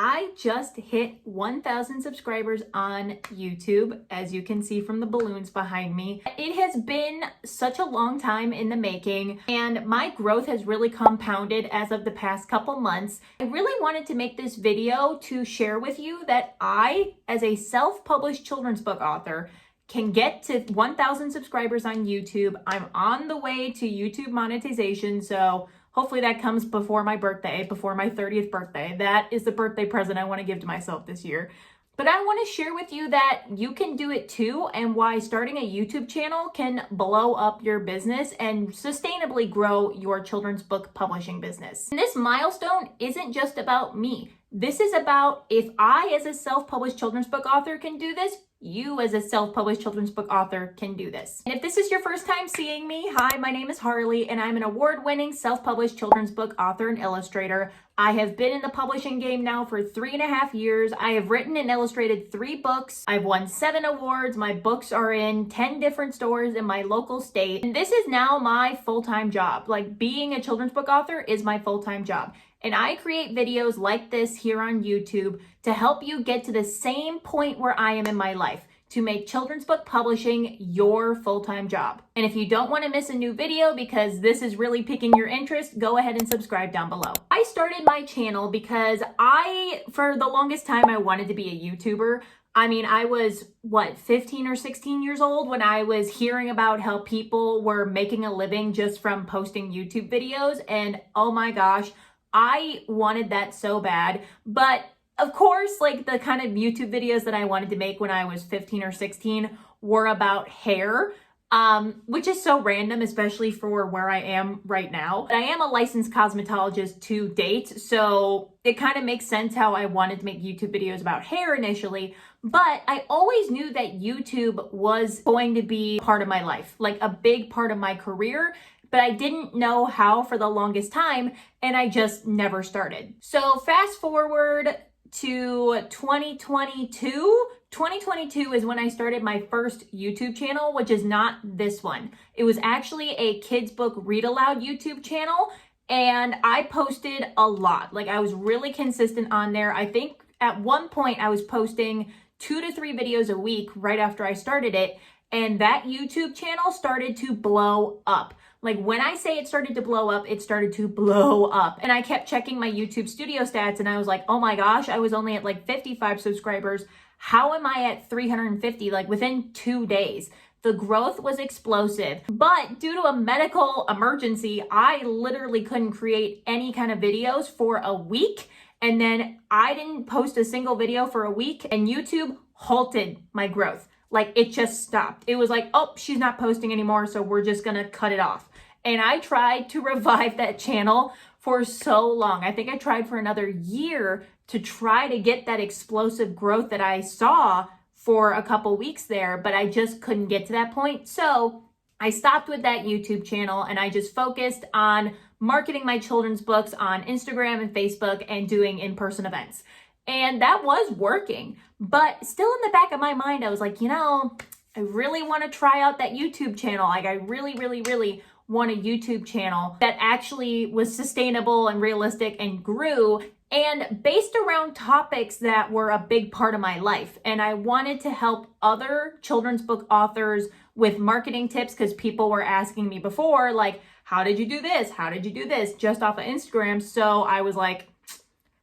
I just hit 1,000 subscribers on YouTube, as you can see from the balloons behind me. It has been such a long time in the making, and my growth has really compounded as of the past couple months. I really wanted to make this video to share with you that I, as a self-published children's book author, can get to 1,000 subscribers on YouTube. I'm on the way to YouTube monetization, so hopefully that comes before my birthday, before my 30th birthday. That is the birthday present I want to give to myself this year. But I want to share with you that you can do it too, and why starting a YouTube channel can blow up your business and sustainably grow your children's book publishing business. And this milestone isn't just about me. This is about, if I as a self-published children's book author can do this, you as a self-published children's book author can do this. And if this is your first time seeing me, hi, my name is Harley, and I'm an award-winning self-published children's book author and illustrator. I have been in the publishing game now for 3.5 years. I have written and illustrated 3 books. I've won 7 awards. My books are in 10 different stores in my local state. And this is now my full-time job. Like, being a children's book author is my full-time job. And I create videos like this here on YouTube to help you get to the same point where I am in my life, to make children's book publishing your full-time job. And if you don't want to miss a new video because this is really piquing your interest, go ahead and subscribe down below. I started my channel because for the longest time, I wanted to be a YouTuber. I mean, I was, 15 or 16 years old when I was hearing about how people were making a living just from posting YouTube videos. And oh my gosh, I wanted that so bad. But of course, like, the kind of YouTube videos that I wanted to make when I was 15 or 16 were about hair, which is so random, especially for where I am right now. But I am a licensed cosmetologist to date, so it kind of makes sense how I wanted to make YouTube videos about hair initially. But I always knew that YouTube was going to be part of my life, like a big part of my career. But I didn't know how for the longest time, and I just never started. So fast forward to 2022. 2022 is when I started my first YouTube channel, which is not this one. It was actually a kids book read aloud YouTube channel, and I posted a lot. Like, I was really consistent on there. I think at one point I was posting 2 to 3 videos a week right after I started it, and that YouTube channel started to blow up. Like, when I say it started to blow up, it started to blow up. And I kept checking my YouTube studio stats, and I was like, oh my gosh, I was only at like 55 subscribers. How am I at 350, like within 2 days? The growth was explosive. But due to a medical emergency, I literally couldn't create any kind of videos for a week. And then I didn't post a single video for a week, and YouTube halted my growth. Like, it just stopped. It was like, oh, she's not posting anymore, so we're just gonna cut it off. And I tried to revive that channel for so long. I think I tried for another year to try to get that explosive growth that I saw for a couple weeks there, but I just couldn't get to that point. So I stopped with that YouTube channel, and I just focused on marketing my children's books on Instagram and Facebook and doing in-person events. And that was working, but still in the back of my mind, I was like, I really want to try out that YouTube channel. Like, I really, really, really want a YouTube channel that actually was sustainable and realistic and grew and based around topics that were a big part of my life. And I wanted to help other children's book authors with marketing tips, because people were asking me before, like, how did you do this? How did you do this? Just off of Instagram. So I was like,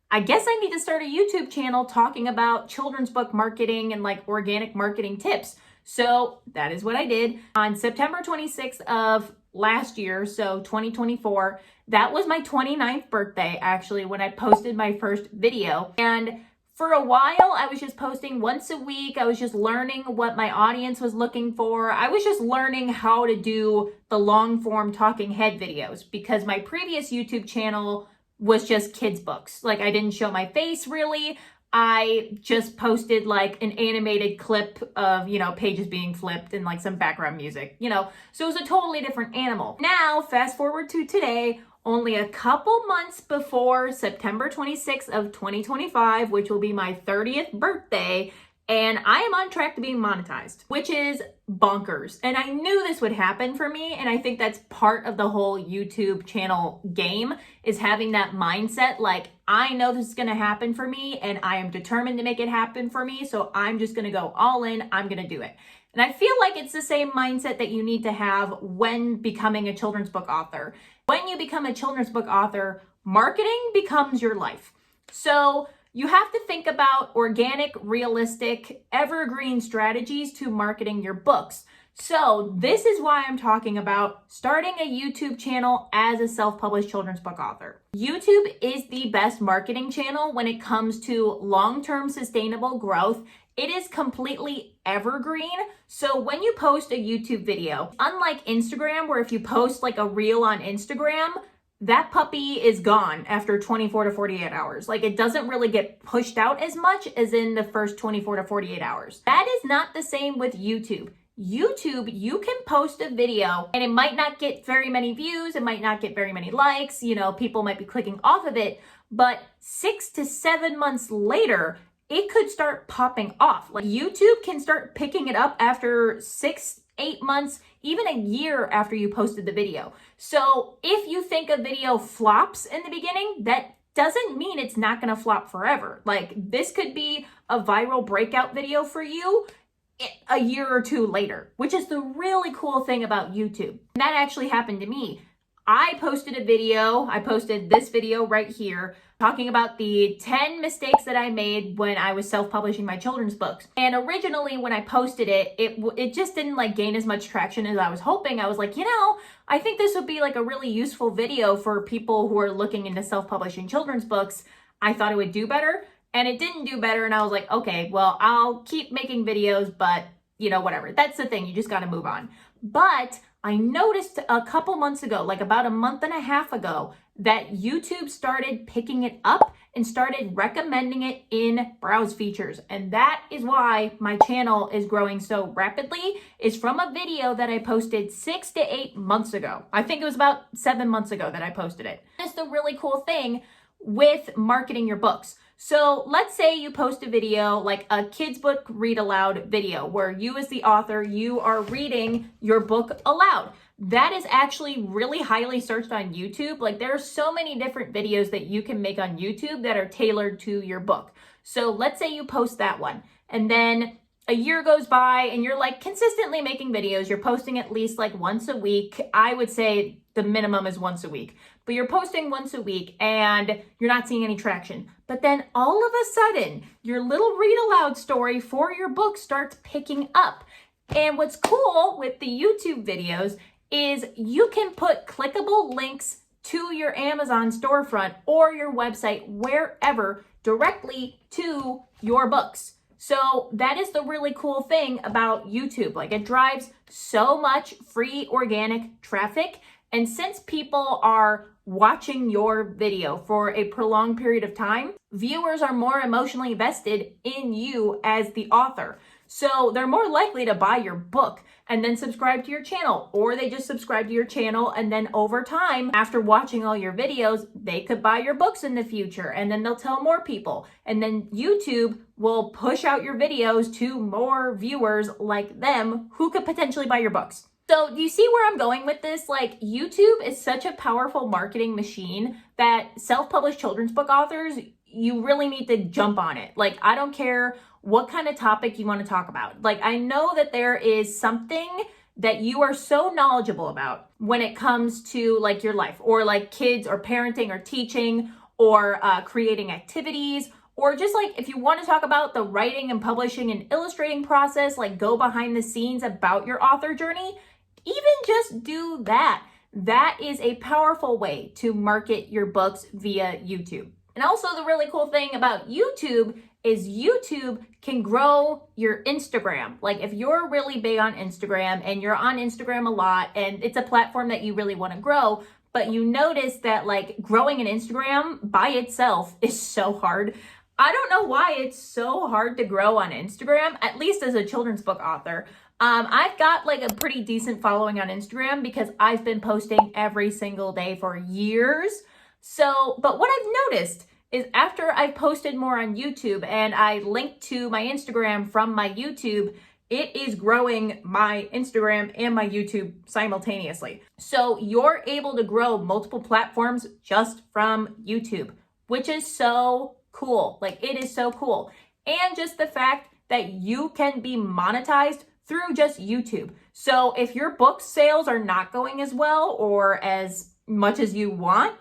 I guess I need to start a YouTube channel talking about children's book marketing and like organic marketing tips. So that is what I did. On September 26th of last year, so 2024, that was my 29th birthday, actually, when I posted my first video. And for a while, I was just posting once a week. I was just learning what my audience was looking for. I was just learning how to do the long form talking head videos, because my previous YouTube channel was just kids books. Like, I didn't show my face really. I just posted like an animated clip of, pages being flipped and like some background music, so it was a totally different animal. Now, fast forward to today, only a couple months before September 26th of 2025, which will be my 30th birthday, and I am on track to being monetized, which is bonkers. And I knew this would happen for me, and I think that's part of the whole YouTube channel game, is having that mindset like, I know this is gonna happen for me and I am determined to make it happen for me, so I'm just gonna go all in, I'm gonna do it. And I feel like it's the same mindset that you need to have when becoming a children's book author. When you become a children's book author, marketing becomes your life. So you have to think about organic, realistic, evergreen strategies to marketing your books. So this is why I'm talking about starting a YouTube channel as a self-published children's book author. YouTube is the best marketing channel when it comes to long-term sustainable growth. It is completely evergreen. So when you post a YouTube video, unlike Instagram, where if you post like a reel on Instagram, that puppy is gone after 24 to 48 hours. Like, it doesn't really get pushed out as much as in the first 24 to 48 hours. That is not the same with YouTube. YouTube, you can post a video and it might not get very many views, it might not get very many likes, you know, people might be clicking off of it, but 6 to 7 months later, it could start popping off. Like, YouTube can start picking it up after 6, 8 months, even a year after you posted the video. So if you think a video flops in the beginning, that doesn't mean it's not gonna flop forever. Like, this could be a viral breakout video for you a year or two later, which is the really cool thing about YouTube. And that actually happened to me. I posted this video right here, talking about the 10 mistakes that I made when I was self-publishing my children's books. And originally when I posted it, it just didn't like gain as much traction as I was hoping. I was like, you know, I think this would be like a really useful video for people who are looking into self-publishing children's books. I thought it would do better, and it didn't do better. And I was like, okay, well, I'll keep making videos, but you know, whatever. That's the thing, you just gotta move on. But I noticed a couple months ago, like about a month and a half ago, that YouTube started picking it up and started recommending it in browse features. And that is why my channel is growing so rapidly, is from a video that I posted 6 to 8 months ago. I think it was about 7 months ago that I posted it. That's the really cool thing with marketing your books. So let's say you post a video, like a kids book read aloud video, where you as the author, you are reading your book aloud. That is actually really highly searched on YouTube. Like, there are so many different videos that you can make on YouTube that are tailored to your book. So let's say you post that one, and then a year goes by and you're like consistently making videos. You're posting at least like once a week. I would say the minimum is once a week, but you're posting once a week and you're not seeing any traction. But then all of a sudden, your little read aloud story for your book starts picking up. And what's cool with the YouTube videos is you can put clickable links to your Amazon storefront or your website, wherever, directly to your books. So that is the really cool thing about YouTube. Like, it drives so much free organic traffic. And since people are watching your video for a prolonged period of time, viewers are more emotionally vested in you as the author. So they're more likely to buy your book and then subscribe to your channel, or they just subscribe to your channel and then over time, after watching all your videos, they could buy your books in the future, and then they'll tell more people. And then YouTube will push out your videos to more viewers like them who could potentially buy your books. So do you see where I'm going with this? Like, YouTube is such a powerful marketing machine that self-published children's book authors, you really need to jump on it. Like, I don't care what kind of topic you want to talk about. Like, I know that there is something that you are so knowledgeable about when it comes to like your life, or like kids, or parenting, or teaching, or creating activities, or just like if you want to talk about the writing and publishing and illustrating process, like go behind the scenes about your author journey, even just do that. That is a powerful way to market your books via YouTube. And also, the really cool thing about YouTube is YouTube can grow your Instagram. Like, if you're really big on Instagram and you're on Instagram a lot and it's a platform that you really want to grow, but you notice that like growing an Instagram by itself is so hard. I don't know why it's so hard to grow on Instagram, at least as a children's book author. I've got like a pretty decent following on Instagram because I've been posting every single day for years. So, but what I've noticed is after I've posted more on YouTube and I linked to my Instagram from my YouTube, it is growing my Instagram and my YouTube simultaneously. So you're able to grow multiple platforms just from YouTube, which is so cool. Like, it is so cool. And just the fact that you can be monetized through just YouTube. So if your book sales are not going as well or as much as you want,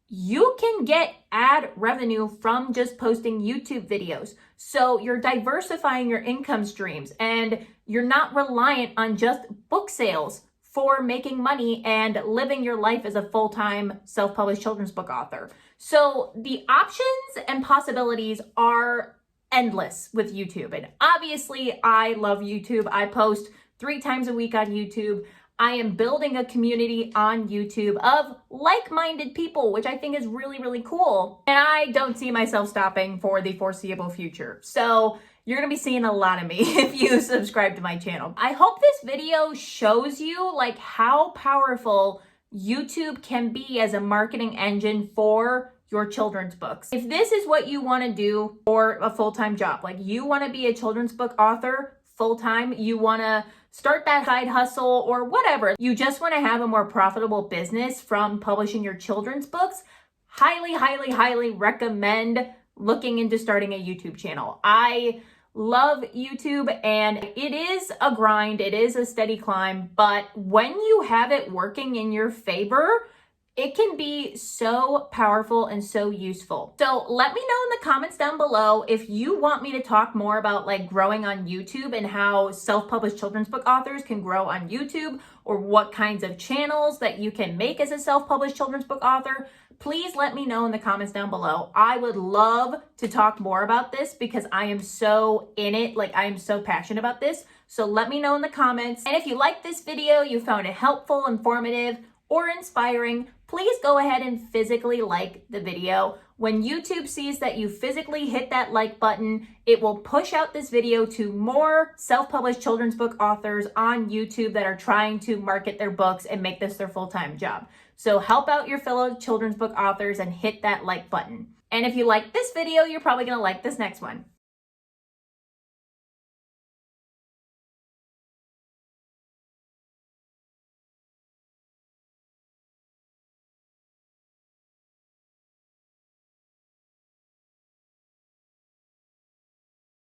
you can get ad revenue from just posting YouTube videos. So you're diversifying your income streams and you're not reliant on just book sales for making money and living your life as a full-time self-published children's book author. So the options and possibilities are endless with YouTube. And obviously I love YouTube. I post 3 times a week on YouTube. I am building a community on YouTube of like-minded people, which I think is really, really cool. And I don't see myself stopping for the foreseeable future. So you're gonna be seeing a lot of me if you subscribe to my channel. I hope this video shows you like how powerful YouTube can be as a marketing engine for your children's books. If this is what you wanna do for a full-time job, like you wanna be a children's book author full-time, you wanna start that side hustle or whatever, you just wanna have a more profitable business from publishing your children's books, highly, highly, highly recommend looking into starting a YouTube channel. I love YouTube and it is a grind, it is a steady climb, but when you have it working in your favor, it can be so powerful and so useful. So let me know in the comments down below if you want me to talk more about like growing on YouTube and how self-published children's book authors can grow on YouTube, or what kinds of channels that you can make as a self-published children's book author. Please let me know in the comments down below. I would love to talk more about this because I am so in it, like I am so passionate about this. So let me know in the comments. And if you liked this video, you found it helpful, informative, or inspiring, please go ahead and physically like the video. When YouTube sees that you physically hit that like button, it will push out this video to more self-published children's book authors on YouTube that are trying to market their books and make this their full-time job. So help out your fellow children's book authors and hit that like button. And if you like this video, you're probably gonna like this next one.